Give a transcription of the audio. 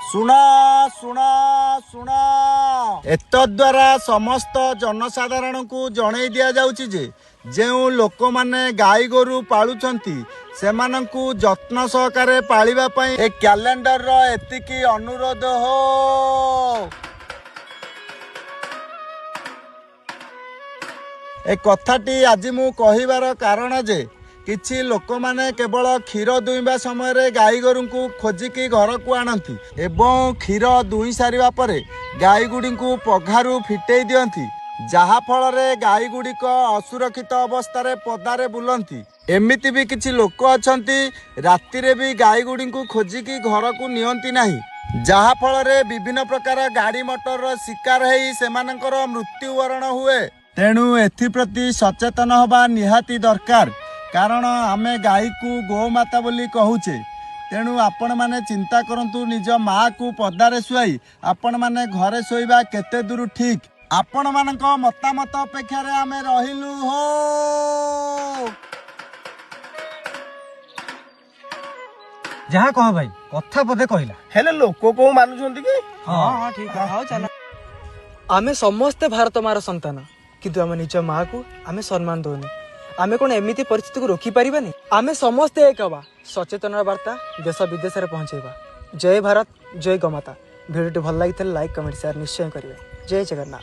शुण शुण शुण एतद्वारा समस्त जनसाधारण को जणई दिया जाउची जे जेउ लोक माने गाई गोरु पालुचंती सेमानंकु जत्न सहकारे पालिबा पई ए कैलेंडर रो एतिकी अनुरोध हो। ए कथाटी आज मु कहिबार कारण जे किछि लोक माने केवल क्षीर दुईबा समय गाई गोरु को खोजिकी घर को आनती एवं क्षीर दुई सारिबा परे गाई गुडी को पघारू फिटई दियंती जहा फल रे गाई गुड़िक असुरक्षित अवस्था पदारे बुलंती। एमिति भी किछि लोक अछंती राति रे भी गाई गुडी को खोजिकी घर को नियंती नाही जहा फल रे विभिन्न प्रकार गाड़ी मोटर रो शिकार हेई सेमानकर मृत्युवरण हुए। तेणु एथिप्रति सचेतन हबा निहाती दरकार कारण आमे गाई को गोमाता बोली कहूचे। तेणु आपण माने चिंता करंतु निज माँ को पदारे शुआई आपण माने घरे शोइबा केते दूर ठीक आपण मानक मतामत अपेक्षा रे आमे रहिलु हो। जहाँ कह भाई कथा पदे कहला हेले लोक को मानुछंती कि हाँ ठीक है चल आमे समस्ते भारत मार संतान किंतु आमे निज माँ को आमे सम्मान दौनी आमे कौन एमिति परिस्थिति को रोकी पारिबानी आमे समस्ते एक हवा सचेतन वार्ता देश विदेश में पहुंचेबा। जय भारत जय गमाता। वीडियो भल लगी लाइक कमेंट शेयर निश्चय करेंगे। जय जगन्नाथ।